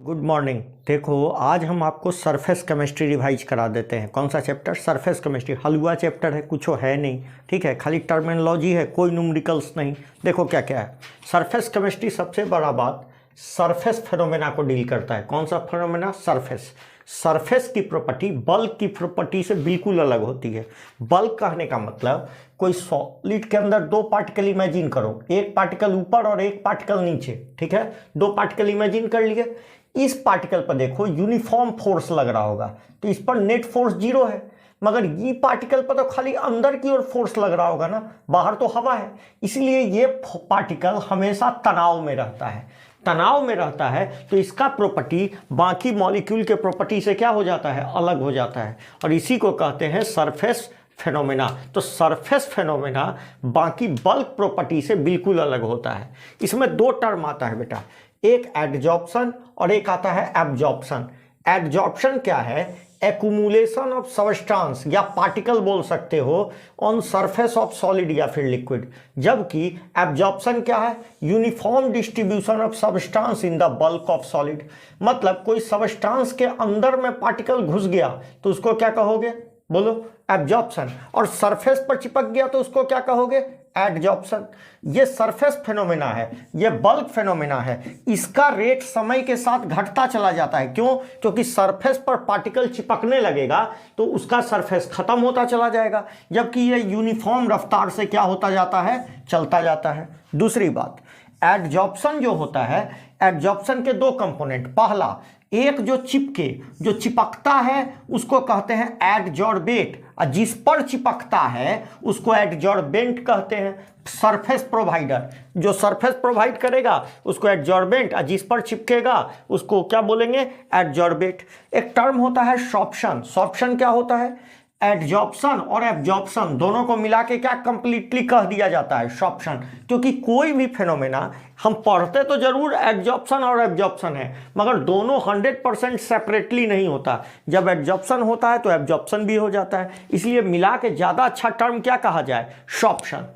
Good morning. देखो, आज हम आपको सरफेस केमिस्ट्री रिवाइज करा देते हैं। कौन सा चैप्टर? Surface chemistry. हलवा चैप्टर है, कुछ है नहीं, ठीक है, खाली टर्मिनोलॉजी है, कोई न्यूमेरिकल्स नहीं। देखो क्या क्या है। सरफेस केमिस्ट्री सबसे बड़ा बात सरफेस फिनोमेना को डील करता है। कौन सा फिनोमेना? सरफेस। सरफेस की प्रॉपर्टी बल्क की प्रॉपर्टी से बिल्कुल अलग होती है। बल्क कहने का मतलब कोई सॉलिड के अंदर दो पार्टिकल इमेजिन करो, एक पार्टिकल ऊपर और एक पार्टिकल नीचे, ठीक है, दो पार्टिकल इमेजिन कर लिए। इस पार्टिकल पर देखो यूनिफॉर्म फोर्स लग रहा होगा, तो इस पर नेट फोर्स 0 है, मगर ये पार्टिकल पर तो खाली अंदर की ओर फोर्स लग रहा होगा ना, बाहर तो हवा है, इसलिए ये पार्टिकल हमेशा तनाव में रहता है। तनाव में रहता है तो इसका प्रॉपर्टी बाकी मॉलिक्यूल के प्रॉपर्टी से क्या हो जाता है? अलग हो जाता है, और इसी को कहते हैं सरफेस फेनोमेना। तो सरफेस फेनोमेना बाकी बल्क प्रॉपर्टी से बिल्कुल अलग होता है। इसमें दो टर्म आता है बेटा, एक एडजॉर्प्शन और एक आता है एब्जॉर्प्शन। एडजॉर्प्शन क्या है? एक्यूमुलेशन ऑफ सब्सटेंस या पार्टिकल बोल सकते हो ऑन सरफेस ऑफ सॉलिड या फिर लिक्विड। जबकि एब्जॉर्प्शन क्या है? Uniform distribution of substance in the bulk of solid. मतलब कोई सब्सटेंस के अंदर में पार्टिकल घुस गया तो उसको क्या कहोगे? बोलो, एब्जॉर्प्शन। और सरफेस पर चिपक गया तो उसको क्या कहोगे? एडजॉर्प्शन। ये सरफेस फेनोमेना है, ये बल्क फेनोमेना है। इसका रेट समय के साथ घटता चला जाता है। क्यों? क्योंकि सरफेस पर पार्टिकल चिपकने लगेगा तो उसका सरफेस खत्म होता चला जाएगा, जबकि ये यूनिफॉर्म रफ्तार से क्या होता जाता है? चलता जाता है। दूसरी बात, एडजॉर्प्शन जो होता है, एडजॉर्प्शन के दो कंपोनेंट। पहला, एक जो चिपके, जो चिपकता है उसको कहते हैं एडजॉर्बेट, और जिस पर चिपकता है उसको एडजॉर्बेंट कहते हैं। सरफेस प्रोवाइडर, जो सरफेस प्रोवाइड करेगा उसको एडजॉर्बेंट, और जिस पर चिपकेगा उसको क्या बोलेंगे? एडजॉर्बेट। एक टर्म होता है सॉर्प्शन। सॉर्प्शन क्या होता है? एडजॉर्प्शन और एब्जॉर्प्शन दोनों को मिला के क्या कंप्लीटली कह दिया जाता है? सॉर्प्शन। क्योंकि कोई भी फेनोमेना हम पढ़ते तो जरूर एडजॉर्प्शन और एब्जॉर्प्शन है, मगर दोनों 100% सेपरेटली नहीं होता। जब एडजॉर्प्शन होता है तो एब्जॉर्प्शन भी हो जाता है, इसलिए मिला के ज्यादा अच्छा टर्म क्या कहा जाए? सॉर्प्शन।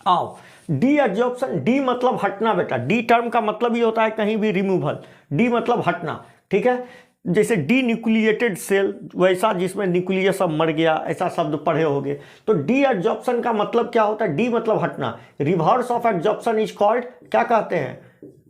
आओ, डी एडजॉर्प्शन। डी मतलब हटना बेटा। डी टर्म का मतलब ही होता है कहीं भी रिमूवल। डी मतलब हटना, ठीक है। जैसे डी न्यूक्लिएटेड सेल, वैसा जिसमें न्यूक्लियस सब मर गया, ऐसा शब्द पढ़े होंगे। तो डी एडजॉर्प्शन का मतलब क्या होता है? डी मतलब हटना। Reverse of adsorption is called, क्या कहते हैं?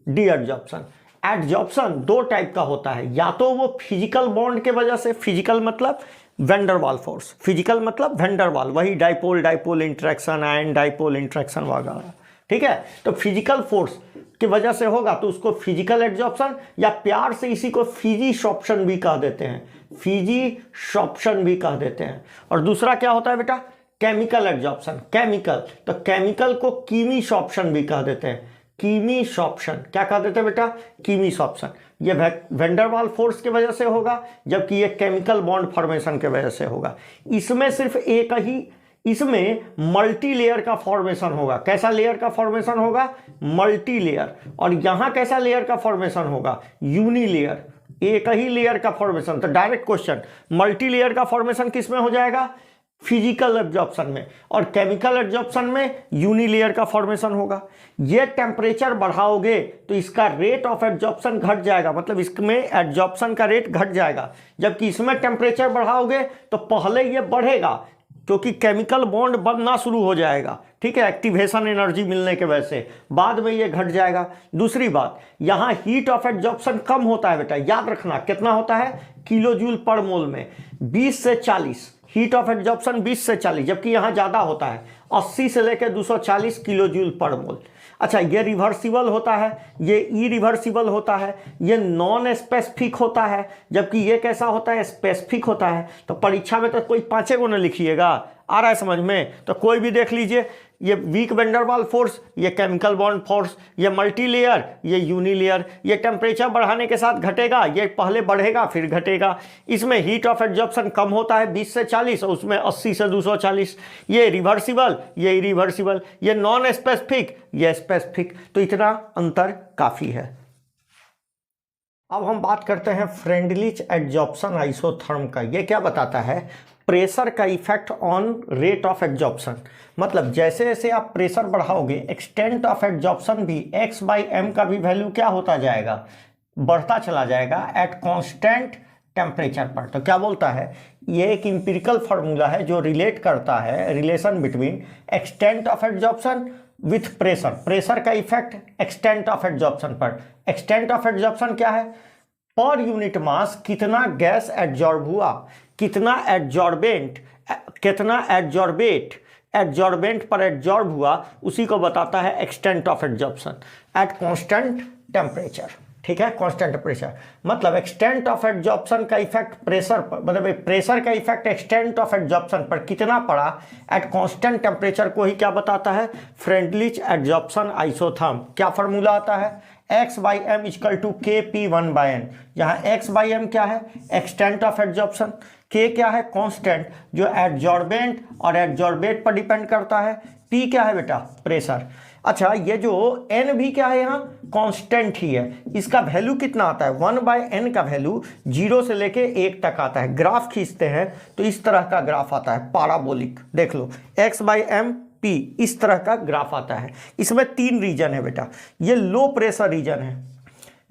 D adsorption. एडजॉर्प्शन दो टाइप का होता है, या तो वो फिजिकल बॉन्ड के वजह से, फिजिकल मतलब वेंडर वाल फोर्स, फिजिकल मतलब वेंडर वाल, वही dipole dipole interaction, ion dipole interaction वगैरह, ठीक है। तो फिजिकल फोर्स की वजह से होगा तो उसको फिजिकल एडजॉर्प्शन, या प्यार से इसी को फिजिशॉर्प्शन भी कह देते हैं, फिजिशॉर्प्शन भी कह देते हैं। और दूसरा क्या होता है बेटा? Chemical adsorption. केमिकल, तो केमिकल को कीमीशॉर्प्शन भी कह देते हैं। कीमीशॉर्प्शन क्या कह देते हैं बेटा? कीमीशॉर्प्शन। ये वेंडरवाल फोर्स की वजह से होगा, जबकि ये केमिकल बॉन्ड फॉर्मेशन की वजह से होगा। इसमें सिर्फ एक ही, इसमें मल्टी लेयर का फॉर्मेशन होगा। कैसा लेयर का फॉर्मेशन होगा? Multi layer. और यहां कैसा लेयर का फॉर्मेशन होगा? यूनी लेयर, एक ही लेयर का फॉर्मेशन। तो डायरेक्ट क्वेश्चन, मल्टी लेयर का फॉर्मेशन किस में हो जाएगा? फिजिकल एब्जॉर्प्शन में। और केमिकल एब्जॉर्प्शन में यूनी लेयर का फॉर्मेशन होगा। ये टेम्परेचर बढ़ाओगे तो इसका रेट ऑफ एब्जॉर्प्शन घट जाएगा, मतलब इसमें एब्जॉर्प्शन का रेट घट जाएगा। जबकि इसमें टेम्परेचर बढ़ाओगे तो पहले ये बढ़ेगा, क्योंकि केमिकल बॉन्ड बनना शुरू हो जाएगा, ठीक है, एक्टिवेशन एनर्जी मिलने के वजह से। बाद में ये घट जाएगा। दूसरी बात, यहां हीट ऑफ एब्जॉर्प्शन कम होता है बेटा, याद रखना। कितना होता है? किलो जूल पर मोल में 20 से 40। हीट ऑफ एब्जॉर्प्शन 20 से 40, जबकि यहां ज्यादा होता है, 80 से लेकर 240 किलो जूल पर मोल। अच्छा, ये रिवर्सिबल होता है, ये इरिवर्सिबल होता है, ये नॉन स्पेसिफिक होता है, जबकि ये कैसा होता है? स्पेसिफिक होता है। तो परीक्षा में तो कोई 5 को न लिखिएगा, आ रहा है समझ में? तो कोई भी देख लीजिए, ये वीक वेंडरवाल फोर्स, ये केमिकल बॉन्ड फोर्स, ये मल्टी लेयर, ये यूनी लेयर। ये टेम्परेचर बढ़ाने के साथ घटेगा, ये पहले बढ़ेगा फिर घटेगा। इसमें हीट ऑफ एब्जॉर्प्शन कम होता है 20 से 40, और उसमें 80 से 240। ये रिवर्सिबल, ये इरिवर्सिबल, ये नॉन स्पेसिफिक, ये स्पेसिफिक। तो इतना अंतर काफी है। अब हम बात करते हैं फ्रेंडलिच एडजॉर्प्शन आइसोथर्म का। ये क्या बताता है? प्रेशर का effect on rate of absorption. मतलब जैसे जैसे आप प्रेशर बढ़ाओगे, एक्सटेंट ऑफ एब्जॉर्प्शन भी x/m का भी वैल्यू क्या होता जाएगा? बढ़ता चला जाएगा एट कांस्टेंट टेम्परेचर पर। तो क्या बोलता है, ये एक इंपिरिकल फार्मूला है जो रिलेट करता है relation between extent of adsorption with pressure, pressure का इफेक्ट एक्सटेंट ऑफ एड्जॉर्प्शन पर। एक्सटेंट ऑफ एड्जॉर्प्शन क्या है, पर यूनिट मास कितना गैस एड्जॉर्ब हुआ, कितना एड्जॉर्बेंट पर एड्जॉर्ब हुआ, उसी को बताता है extent of adsorption at constant temperature. ठीक है, कांस्टेंट टेम्परेचर मतलब एक्सटेंट ऑफ एड्जॉर्प्शन का इफेक्ट प्रेशर पर, मतलब प्रेशर का इफेक्ट एक्सटेंट ऑफ एड्जॉर्प्शन पर कितना पड़ा एट कांस्टेंट टेम्परेचर को ही क्या बताता है, फ्रेंडलिच एड्जॉर्प्शन आइसोथर्म। क्या फार्मूला आता है, x/m इक्वल टू kp1/n। यहाँ x/m क्या है, एक्सटेंट ऑफ एड्जॉर्प्शन, k क्या है, कांस्टेंट जो एड्जॉर्बेंट और एड्जॉर्बेट पर डिपेंड करता है, p क्या है बेटा, प्रेशर। अच्छा, ये जो n भी क्या है, यहाँ कांस्टेंट ही है। इसका वैल्यू कितना आता है, 1/n का वैल्यू 0 से लेके 1 तक आता है। ग्राफ खींचते हैं तो इस तरह का ग्राफ आता है, पैराबोलिक। देख लो x/m p, इस तरह का ग्राफ आता है। इसमें 3 रीजन है बेटा, ये लो प्रेशर रीजन है,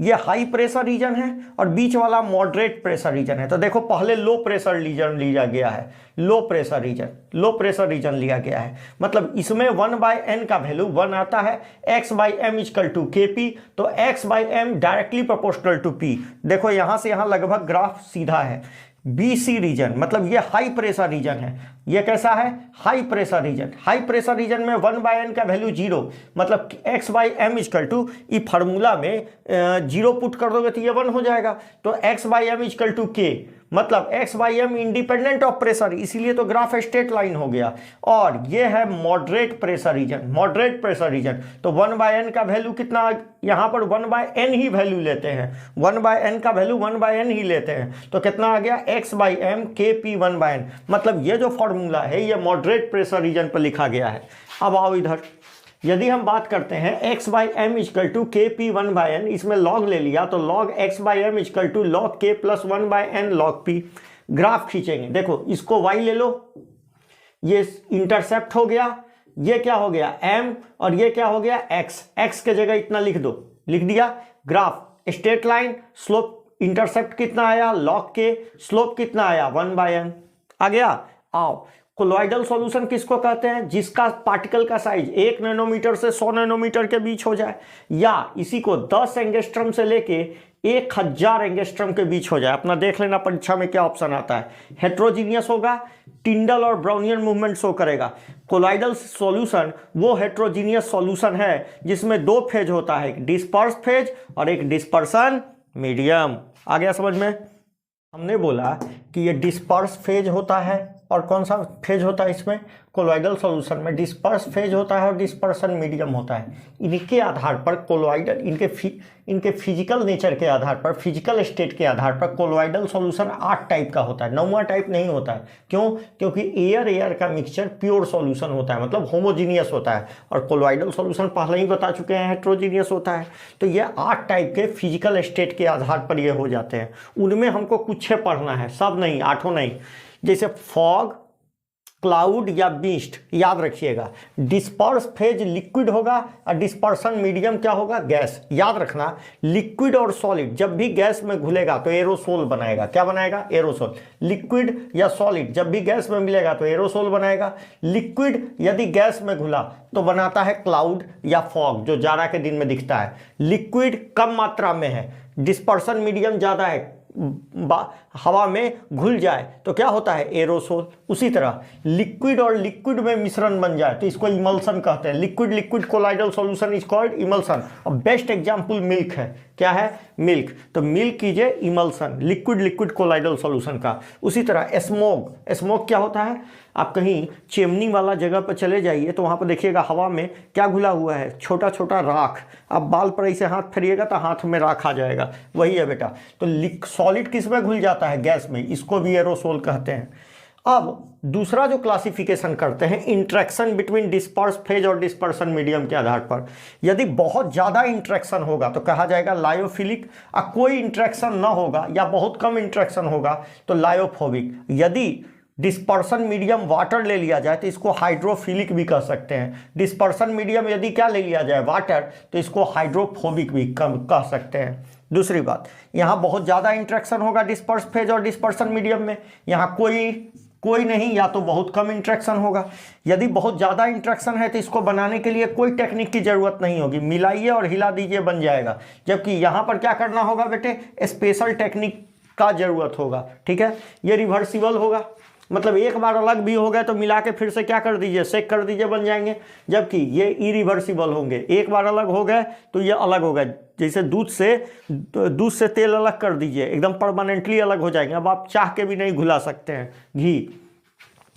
ये हाई प्रेशर रीजन है और बीच वाला मॉडरेट प्रेशर रीजन है। तो देखो पहले लो प्रेशर रीजन लिया गया है, लो प्रेशर रीजन लिया गया है। मतलब इसमें 1/n का वैल्यू 1 आता है, x/m इक्वल टू kp, तो x/m directly proportional to p। देखो यहां से यहां लगभग ग्राफ सीधा है। BC रीजन मतलब ये हाई प्रेशर रीजन है, ये कैसा है, high pressure region. High pressure region में 1/n का वैल्यू 0, मतलब x/m equal to, E formula में 0 पुट कर दोगे तो ये 1 हो जाएगा। तो x/m इक्वल टू k, मतलब x/m इंडिपेंडेंट ऑफ प्रेशर, इसीलिए तो ग्राफ स्ट्रेट लाइन हो गया। और ये है मॉडरेट प्रेशर रीजन, तो 1/n का वैल्यू कितना, यहाँ पर 1/n ही वैल्यू लेते हैं, 1/n का वैल्यू 1/n ही लेते हैं, तो कितना आ गया, x/m kp1/n। मतलब ये जो फॉर्मूला है ये मॉडरेट प्रेशर रीजन पर लिखा गया है। अब आओ इधर, यदि हम बात करते हैं x/m इक्वल टू kp1/n, इसमें log ले लिया तो log x/m equal to log k plus 1/n log p। Graph खींचेंगे, देखो इसको y ले लो, ये इंटरसेप्ट हो गया, ये क्या हो गया m, और ये क्या हो गया x के जगह इतना लिख दो, लिख दिया। Graph straight line, slope intercept कितना आया log k, स्लोप कितना आया 1/n आ गया। आओ, कोलॉइडल सॉल्यूशन किसको कहते हैं, जिसका पार्टिकल का साइज 1 नैनोमीटर से 100 नैनोमीटर के बीच हो जाए, या इसी को 10 एंगस्ट्रम से लेके 1000 एंगस्ट्रम के बीच हो जाए। अपना देख लेना परीक्षा में क्या ऑप्शन आता है। हेट्रोजीनियस होगा, टिंडल और ब्राउनियन मूवमेंट शो करेगा। कोलॉइडल सॉल्यूशन वो हेट्रोजीनियस सॉल्यूशन है जिसमें 2 फेज होता है, एक डिस्पर्स फेज और एक डिस्पर्सन मीडियम। आ गया समझ में। हमने बोला कि ये डिस्पर्स फेज होता है, और कौन सा फेज होता है इसमें, कोलॉइडल सॉल्यूशन में डिस्पर्स फेज होता है और डिस्पर्सन मीडियम होता है। इनके आधार पर कोलॉइडल, इनके फिजिकल नेचर के आधार पर, फिजिकल स्टेट के आधार पर कोलॉइडल सॉल्यूशन 8 टाइप का होता है, 9वां टाइप नहीं होता है। क्यों, क्योंकि एयर का मिक्सचर प्योर सॉल्यूशन होता है, मतलब होमोजीनियस होता है, और कोलॉइडल सॉल्यूशन पहले ही बता चुके हैं हेट्रोजीनियस होता है। तो ये 8 टाइप के फिजिकल स्टेट के आधार पर ये हो जाते हैं। उनमें हमको कुछ पढ़ना है, सब नहीं, 8 नहीं। जैसे फॉग, क्लाउड या मिस्ट, याद रखिएगा। डिस्पर्स फेज लिक्विड होगा और डिस्पर्सन मीडियम क्या होगा, गैस। याद रखना, लिक्विड और सॉलिड जब भी गैस में घुलेगा तो एरोसोल बनाएगा। क्या बनाएगा, एरोसोल। लिक्विड या सॉलिड जब भी गैस में मिलेगा तो एरोसोल बनाएगा। लिक्विड यदि गैस में घुला तो बनाता है क्लाउड या फॉग, जो जाड़ा के दिन में दिखता है। लिक्विड कम मात्रा में है, डिस्पर्सन मीडियम ज़्यादा है, हवा में घुल जाए तो क्या होता है, एरोसोल। उसी तरह लिक्विड और लिक्विड में मिश्रण बन जाए तो इसको इमल्सन कहते हैं। Liquid liquid colloidal solution is called emulsion. और बेस्ट एग्जांपल मिल्क है, क्या है, मिल्क। तो मिल्क कीजिए emulsion, liquid liquid colloidal solution का। उसी तरह स्मोक, स्मोक क्या होता है, आप कहीं चिमनी वाला जगह पर चले जाइए तो वहाँ पर देखिएगा हवा में क्या घुला हुआ है, छोटा छोटा राख। आप बाल पर ऐसे हाथ फेरिएगा तो हाथ में राख आ जाएगा, वही है बेटा। तो सॉलिड किस में घुल जाता है, गैस में, इसको भी एरोसोल कहते हैं। अब दूसरा जो क्लासिफिकेशन करते हैं इंट्रैक्शन बिटवीन डिस्पर्स फेज और डिस्पर्सन मीडियम के आधार पर। यदि बहुत ज़्यादा इंट्रैक्शन होगा तो कहा जाएगा लायोफिलिक, और कोई इंट्रैक्शन ना होगा या बहुत कम इंट्रैक्शन होगा तो लायोफोबिक। यदि डिस्पर्सन मीडियम वाटर ले लिया जाए तो इसको हाइड्रोफिलिक भी कह सकते हैं। डिस्पर्सन मीडियम यदि क्या ले लिया जाए, वाटर, तो इसको हाइड्रोफोबिक भी कह सकते हैं। दूसरी बात, यहाँ बहुत ज़्यादा इंट्रैक्शन होगा डिस्पर्स फेज और डिस्पर्सन मीडियम में, यहाँ कोई नहीं या तो बहुत कम इंट्रैक्शन होगा। यदि बहुत ज़्यादा इंट्रैक्शन है तो इसको बनाने के लिए कोई टेक्निक की ज़रूरत नहीं होगी, मिलाइए और हिला दीजिए बन जाएगा। जबकि यहाँ पर क्या करना होगा बेटे, स्पेशल टेक्निक का ज़रूरत होगा, ठीक है। ये रिवर्सिबल होगा, मतलब एक बार अलग भी हो गए तो मिला के फिर से क्या कर दीजिए, सेक कर दीजिए, बन जाएंगे। जबकि ये इरिवर्सिबल होंगे, एक बार अलग हो गए तो ये अलग हो गए। जैसे दूध से तेल अलग कर दीजिए, एकदम परमानेंटली अलग हो जाएंगे। अब आप चाह के भी नहीं घुला सकते हैं घी।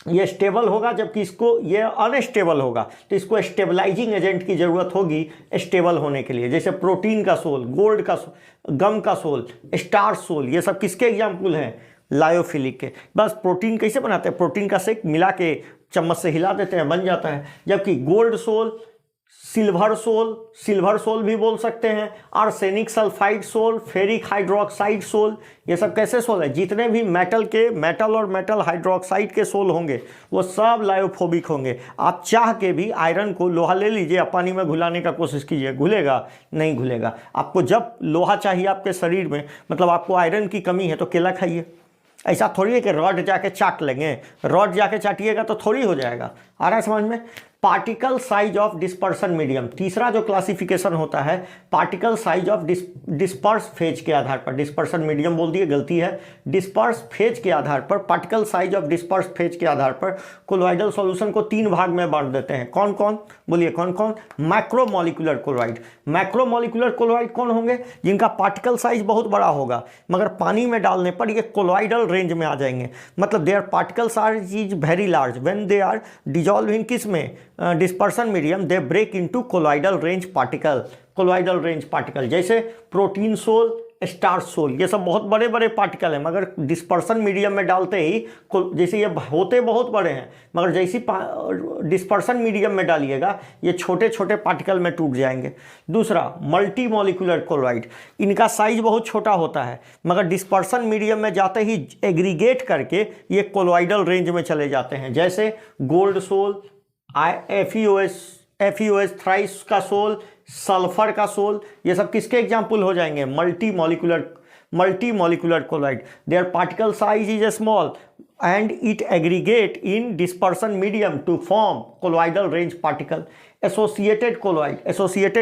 ये स्टेबल होगा, जबकि इसको ये अनस्टेबल होगा, तो इसको स्टेबलाइजिंग एजेंट की ज़रूरत होगी स्टेबल होने के लिए। जैसे प्रोटीन का सोल, गोल्ड का गम का सोल, स्टार सोल, ये सब किसके एग्जाम्पल हैं, लायोफिलिक के। बस प्रोटीन कैसे बनाते हैं, प्रोटीन का शेक मिला के चम्मच से हिला देते हैं, बन जाता है। जबकि गोल्ड सोल, सिल्वर सोल भी बोल सकते हैं, arsenic sulphide sol, ferric hydroxide sol, ये सब कैसे सोल है, जितने भी मेटल और मेटल हाइड्रोक्साइड के सोल होंगे वो सब लायोफोबिक होंगे। आप चाह के भी आयरन को, लोहा ले लीजिए, आप पानी में घुलाने का कोशिश कीजिए, घुलेगा नहीं घुलेगा। आपको जब लोहा चाहिए आपके शरीर में, मतलब आपको आयरन की कमी है, तो केला खाइए। ऐसा थोड़ी है कि रॉड जाके चाट लेंगे, रॉड जाके चाटिएगा तो थोड़ी हो जाएगा। आ रहा है समझ में। Particle size of dispersion medium, तीसरा जो क्लासिफिकेशन होता है, particle size of disperse phase के आधार पर, डिस्पर्सन मीडियम बोल दिए, गलती है, डिस्पर्स फेज के आधार पर, particle size of disperse phase के आधार पर कोलोइडल सॉल्यूशन को 3 भाग में बांट देते हैं। कौन कौन, बोलिए कौन कौन। मैक्रोमोलिकुलर कोलोइड, मैक्रोमोलिकुलर कोलोइड कौन होंगे, जिनका पार्टिकल साइज बहुत बड़ा होगा, मगर पानी में डालने पर ये कोलोइडल रेंज में आ जाएंगे। मतलब their particle size is very large when they are dissolve in किस में, dispersion medium, they break into colloidal range particle. जैसे प्रोटीन सोल, स्टार सोल, ये सब बहुत बड़े बड़े पार्टिकल हैं, मगर डिस्पर्सन मीडियम में डालते ही, जैसे ये होते बहुत बड़े हैं, मगर जैसी डिस्पर्सन मीडियम में डालिएगा ये छोटे छोटे पार्टिकल में टूट जाएंगे। दूसरा मल्टी मॉलिक्यूलर कोलोइड, इनका साइज बहुत छोटा होता है, मगर डिस्पर्सन मीडियम में जाते ही एग्रीगेट करके ये कोलोइडल रेंज में चले जाते हैं। जैसे गोल्ड सोल, FeOH थ्राइस का सोल, सल्फर का सोल, ये सब किसके एग्जाम्पल हो जाएंगे, multi molecular colloid. Their particle size is small and it aggregate in dispersion medium to form colloidal range particle। Associated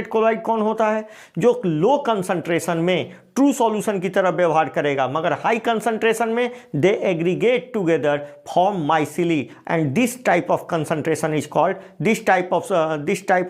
colloid कौन होता है, जो लो कंसंट्रेशन में ट्रू सॉल्यूशन की तरह व्यवहार करेगा, मगर हाई कंसंट्रेशन में they aggregate together form micelle, and this type of concentration is called, this type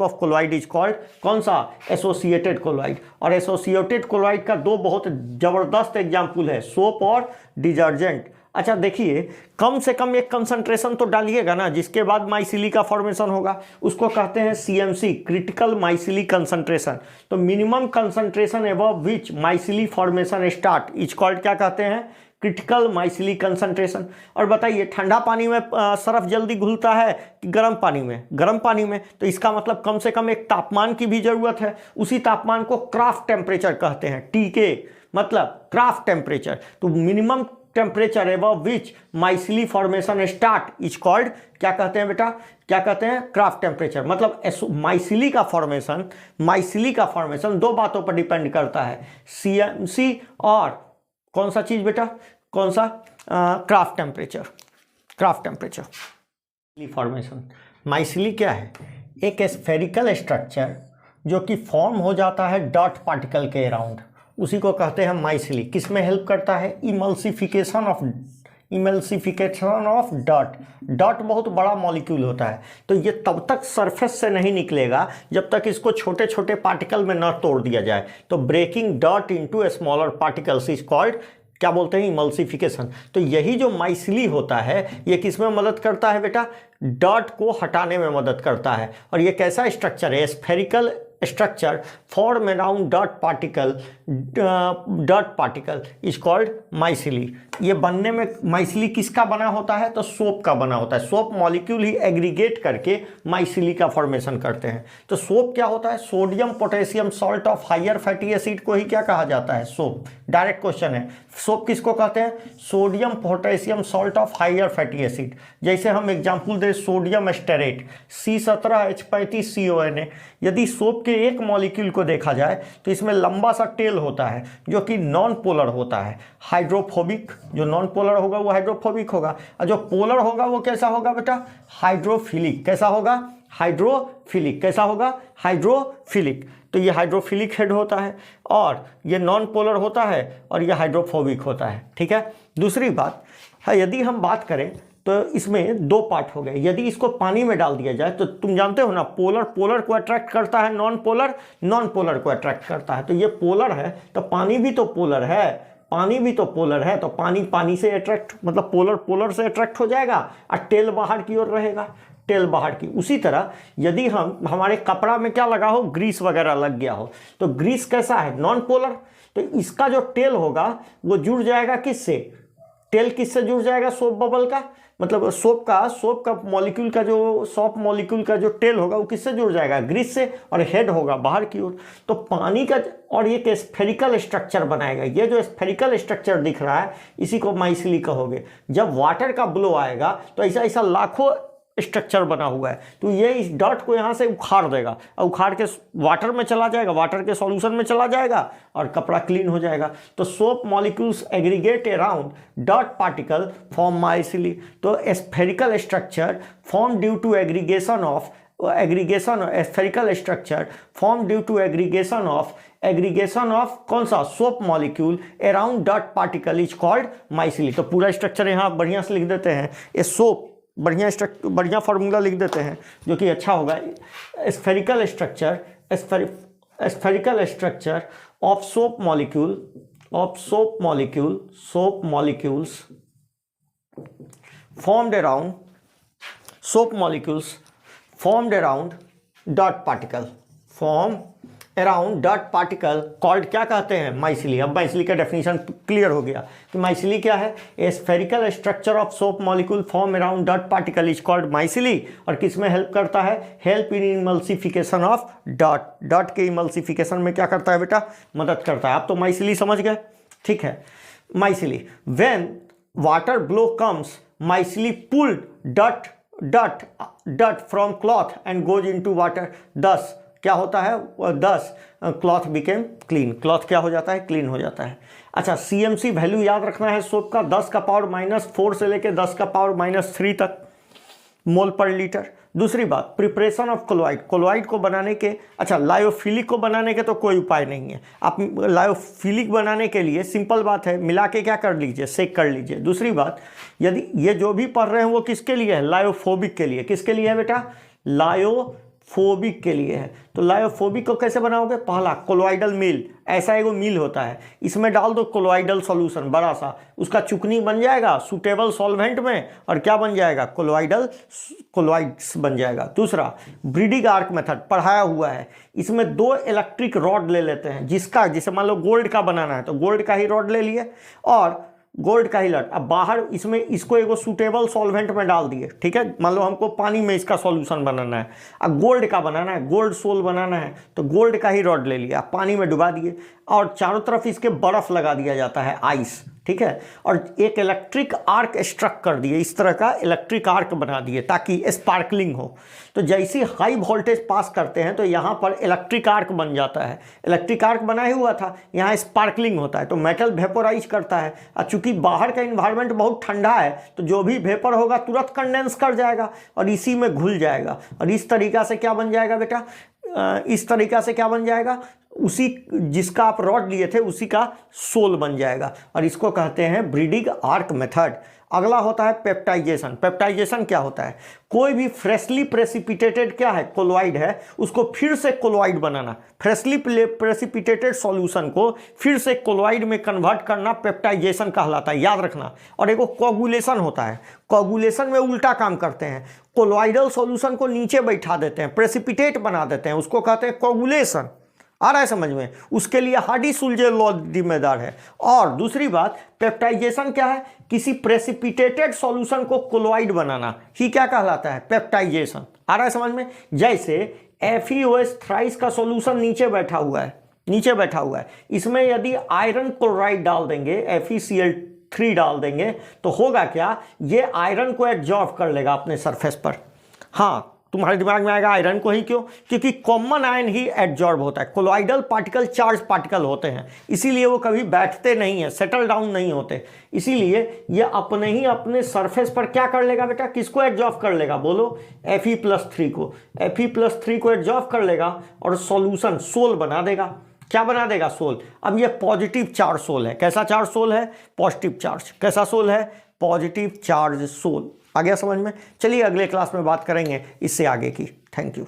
of colloid is called कौन सा, एसोसिएटेड कोलोइड। और एसोसिएटेड कोलोइड का 2 बहुत जबरदस्त एग्जाम्पल है, सोप और डिटर्जेंट। अच्छा देखिए, कम से कम एक कंसंट्रेशन तो डालिएगा ना, जिसके बाद माइसिली का फॉर्मेशन होगा, उसको कहते हैं CMC, क्रिटिकल माइसिली कंसंट्रेशन। तो minimum concentration above which micelle formation start is called, क्या कहते हैं, क्रिटिकल माइसिली कंसंट्रेशन। और बताइए, ठंडा पानी में सरफ जल्दी घुलता है कि गर्म पानी में, गर्म पानी में, तो इसका मतलब कम से कम एक तापमान की भी जरूरत है। उसी तापमान को क्राफ्ट टेम्परेचर कहते हैं, TK मतलब क्राफ्ट टेम्परेचर। तो minimum temperature above which micelle formation start is called, क्या कहते हैं बेटा, क्या कहते हैं, क्राफ्ट टेम्परेचर। मतलब माइसिली का फॉर्मेशन 2 बातों पर डिपेंड करता है, CMC और कौन सा चीज बेटा, कौन सा, क्राफ्ट टेम्परेचर। फॉर्मेशन माइसिली क्या है, एक स्फेरिकल स्ट्रक्चर जो कि फॉर्म हो जाता है डॉट पार्टिकल के अराउंड, उसी को कहते हैं माइसिली। किस में हेल्प करता है, इमल्सिफिकेशन ऑफ डॉट बहुत बड़ा मॉलिक्यूल होता है, तो ये तब तक सरफेस से नहीं निकलेगा जब तक इसको छोटे छोटे पार्टिकल में न तोड़ दिया जाए। तो breaking dot into smaller particles is called, क्या बोलते हैं, इमल्सिफिकेशन। तो यही जो माइसिली होता है ये किस में मदद करता है बेटा, डॉट को हटाने में मदद करता है। और ये कैसा स्ट्रक्चर है, स्फेरिकल स्ट्रक्चर फॉर्म अराउंड डॉट पार्टिकल इज कॉल्ड माइसिली। ये बनने में माइसिली किसका बना होता है, तो सोप का बना होता है। सोप मॉलिक्यूल ही एग्रीगेट करके माइसिली का फॉर्मेशन करते हैं। तो सोप क्या होता है, sodium potassium salt of higher fatty acid को ही क्या कहा जाता है, सोप। डायरेक्ट क्वेश्चन है, सोप किसको कहते हैं, sodium potassium salt of higher fatty acid. जैसे हम एग्जांपल दे, सोडियम स्टेरेट C17H35CONA। यदि सोप के एक मॉलिक्यूल को देखा जाए तो इसमें लंबा सा टेल होता है जो कि नॉन पोलर होता है, हाइड्रोफोबिक। जो नॉन पोलर होगा वो हाइड्रोफोबिक होगा, और जो पोलर होगा वो कैसा होगा बेटा, हाइड्रोफिलिक। कैसा होगा, हाइड्रोफिलिक। कैसा होगा, हाइड्रोफिलिक। तो ये हाइड्रोफिलिक हेड होता है, और ये नॉन पोलर होता है, और ये हाइड्रोफोबिक होता है। ठीक है। दूसरी बात है, यदि हम बात करें तो इसमें दो पार्ट हो गए। यदि इसको पानी में डाल दिया जाए तो तुम जानते हो ना, पोलर पोलर को अट्रैक्ट करता है, नॉन पोलर नॉन पोलर को अट्रैक्ट करता है। तो ये पोलर है तो पानी भी तो पोलर है, पानी भी तो पोलर है, तो पानी पानी से अट्रैक्ट, मतलब पोलर पोलर से अट्रैक्ट हो जाएगा, और टेल बाहर की ओर रहेगा, टेल बाहर की। उसी तरह यदि हम हमारे कपड़ा में क्या लगा हो, ग्रीस वगैरह लग गया हो, तो ग्रीस कैसा है, नॉन पोलर। तो इसका जो टेल होगा वो जुड़ जाएगा किससे, टेल किससे जुड़ जाएगा, सोप बबल का, मतलब सोप का मॉलिक्यूल का, जो सोप मॉलिक्यूल का जो टेल होगा वो किससे जुड़ जाएगा, ग्रीस से, और हेड होगा बाहर की ओर। तो पानी का, और ये एक स्फेरिकल स्ट्रक्चर बनाएगा। ये जो स्फेरिकल स्ट्रक्चर दिख रहा है इसी को माइसिली कहोगे। जब वाटर का ब्लो आएगा तो ऐसा ऐसा लाखों स्ट्रक्चर बना हुआ है, तो ये इस डॉट को यहाँ से उखाड़ देगा, और उखाड़ के वाटर में चला जाएगा, वाटर के सॉल्यूशन में चला जाएगा, और कपड़ा क्लीन हो जाएगा। तो सोप मॉलिक्यूल्स एग्रीगेट अराउंड डॉट पार्टिकल फॉर्म माइसिली। तो spherical structure form due to aggregation of spherical structure form due to aggregation of कौन सा, सोप मॉलिक्यूल अराउंड डॉट पार्टिकल इज कॉल्ड माइसिली। तो पूरा स्ट्रक्चर यहाँ बढ़िया से लिख देते हैं, ये सोप, बढ़िया फार्मूला लिख देते हैं जो कि अच्छा होगा। Spherical structure of soap molecules formed around dot particle called क्या कहते हैं, माइसिली। अब माइसिली का डेफिनेशन क्लियर हो गया कि माइसिली क्या है, a spherical structure of soap molecule form around डॉट पार्टिकल इज कॉल्ड माइसिली। और किस में हेल्प करता है, हेल्प इन इमल्सिफिकेशन ऑफ डॉट के इमल्सिफिकेशन में क्या करता है बेटा, मदद करता है। आप तो माइसिली समझ गए, ठीक है। Micelle, when water blow comes micelle pulled डॉट from cloth and goes into water, thus क्या होता है, 10 क्लॉथ बिकेम क्लीन। क्लॉथ क्या हो जाता है, क्लीन हो जाता है। अच्छा, CMC वैल्यू याद रखना है सोप का, 10 का पावर -4 से लेके 10 का पावर -3 तक मोल पर लीटर। दूसरी बात, प्रिपरेशन ऑफ कोलोइड को बनाने के, अच्छा लायोफिलिक को बनाने के तो कोई उपाय नहीं है। आप लायोफिलिक बनाने के लिए सिंपल बात है, मिला के क्या कर लीजिए, सेक कर लीजिए। दूसरी बात, यदि ये जो भी पढ़ रहे हैं वो किसके लिए है, लायोफोबिक के लिए। किसके लिए है बेटा, लायोफोबिक के लिए है। तो लायोफोबिक को कैसे बनाओगे, पहला कोलोइडल मील, ऐसा एगो मील होता है, इसमें डाल दो कोलोइडल सॉल्यूशन बड़ा सा, उसका चुकनी बन जाएगा सूटेबल सॉल्वेंट में, और क्या बन जाएगा, कोलोइड्स बन जाएगा। दूसरा, ब्रीडिंग आर्क मेथड पढ़ाया हुआ है, इसमें 2 इलेक्ट्रिक रॉड ले लेते हैं, जिसका, जैसे मान लो गोल्ड का बनाना है तो गोल्ड का ही रॉड ले लिए, और गोल्ड का ही लट, अब बाहर इसमें इसको एगो सूटेबल सॉल्वेंट में डाल दिए, ठीक है। मान लो हमको पानी में इसका सॉल्यूशन बनाना है, अब गोल्ड का बनाना है, गोल्ड सोल बनाना है, तो गोल्ड का ही रॉड ले लिया, पानी में डुबा दिए, और चारों तरफ इसके बर्फ लगा दिया जाता है, आइस, ठीक है। और एक इलेक्ट्रिक आर्क स्ट्रक कर दिए, इस तरह का इलेक्ट्रिक आर्क बना दिए ताकि स्पार्कलिंग हो। तो जैसे हाई वोल्टेज पास करते हैं तो यहाँ पर इलेक्ट्रिक आर्क बन जाता है, इलेक्ट्रिक आर्क बना ही हुआ था, यहाँ स्पार्कलिंग होता है, तो मेटल वेपोराइज करता है। और चूंकि बाहर का इन्वायरमेंट बहुत ठंडा है तो जो भी वेपर होगा तुरंत कंडेंस कर जाएगा और इसी में घुल जाएगा, और इस तरीका से क्या बन जाएगा बेटा, इस तरीका से क्या बन जाएगा, उसी जिसका आप रॉड लिए थे उसी का सोल बन जाएगा, और इसको कहते हैं ब्रीडिंग आर्क मेथड। अगला होता है पेप्टाइजेशन। पेप्टाइजेशन क्या होता है, कोई भी फ्रेशली प्रेसिपिटेटेड क्या है, कोलोइड है, उसको फिर से कोलोइड बनाना, फ्रेशली प्रेसिपिटेटेड सॉल्यूशन को फिर से कोलोइड में कन्वर्ट करना पेप्टाइजेशन कहलाता है, याद रखना। और एक कोगुलेशन होता है, कोगुलेशन में उल्टा काम करते हैं, कोलोइडल सॉल्यूशन को नीचे बैठा देते हैं, प्रेसिपिटेट बना देते हैं, उसको कहते हैं कोगुलेशन। आ रहा है समझ में, उसके लिए हार्डी-सुल्जे लॉ जिम्मेदार है। और दूसरी बात, पेप्टाइजेशन क्या है, किसी प्रेसिपिटेटेड सॉल्यूशन को कोलोइड बनाना ही क्या कहलाता है, पेप्टाइजेशन। आ रहा है समझ में, जैसे FeOH थ्राइस का सॉल्यूशन नीचे बैठा हुआ है, इसमें यदि आयरन क्लोराइड डाल देंगे, FeCl3 डाल देंगे, तो होगा क्या, ये आयरन को एब्जॉर्ब कर लेगा अपने सरफेस पर। हाँ, तुम्हारे दिमाग में आएगा आयरन को ही क्यों, क्योंकि कॉमन आयन ही एडजॉर्ब होता है। कोलॉइडल पार्टिकल चार्ज पार्टिकल होते हैं, इसीलिए वो कभी बैठते नहीं है, सेटल डाउन नहीं होते। इसीलिए ये अपने ही अपने सरफेस पर क्या कर लेगा बेटा, किसको एडजॉर्ब कर लेगा, बोलो Fe+3 को। Fe+3 को एडजॉर्ब कर लेगा और सॉल्यूशन सोल बना देगा। क्या बना देगा, सोल। अब ये पॉजिटिव चार्ज सोल है। कैसा चार्ज सोल है, पॉजिटिव चार्ज। कैसा सोल है, पॉजिटिव चार्ज सोल। आ गया समझ में। चलिए अगले क्लास में बात करेंगे इससे आगे की। Thank you.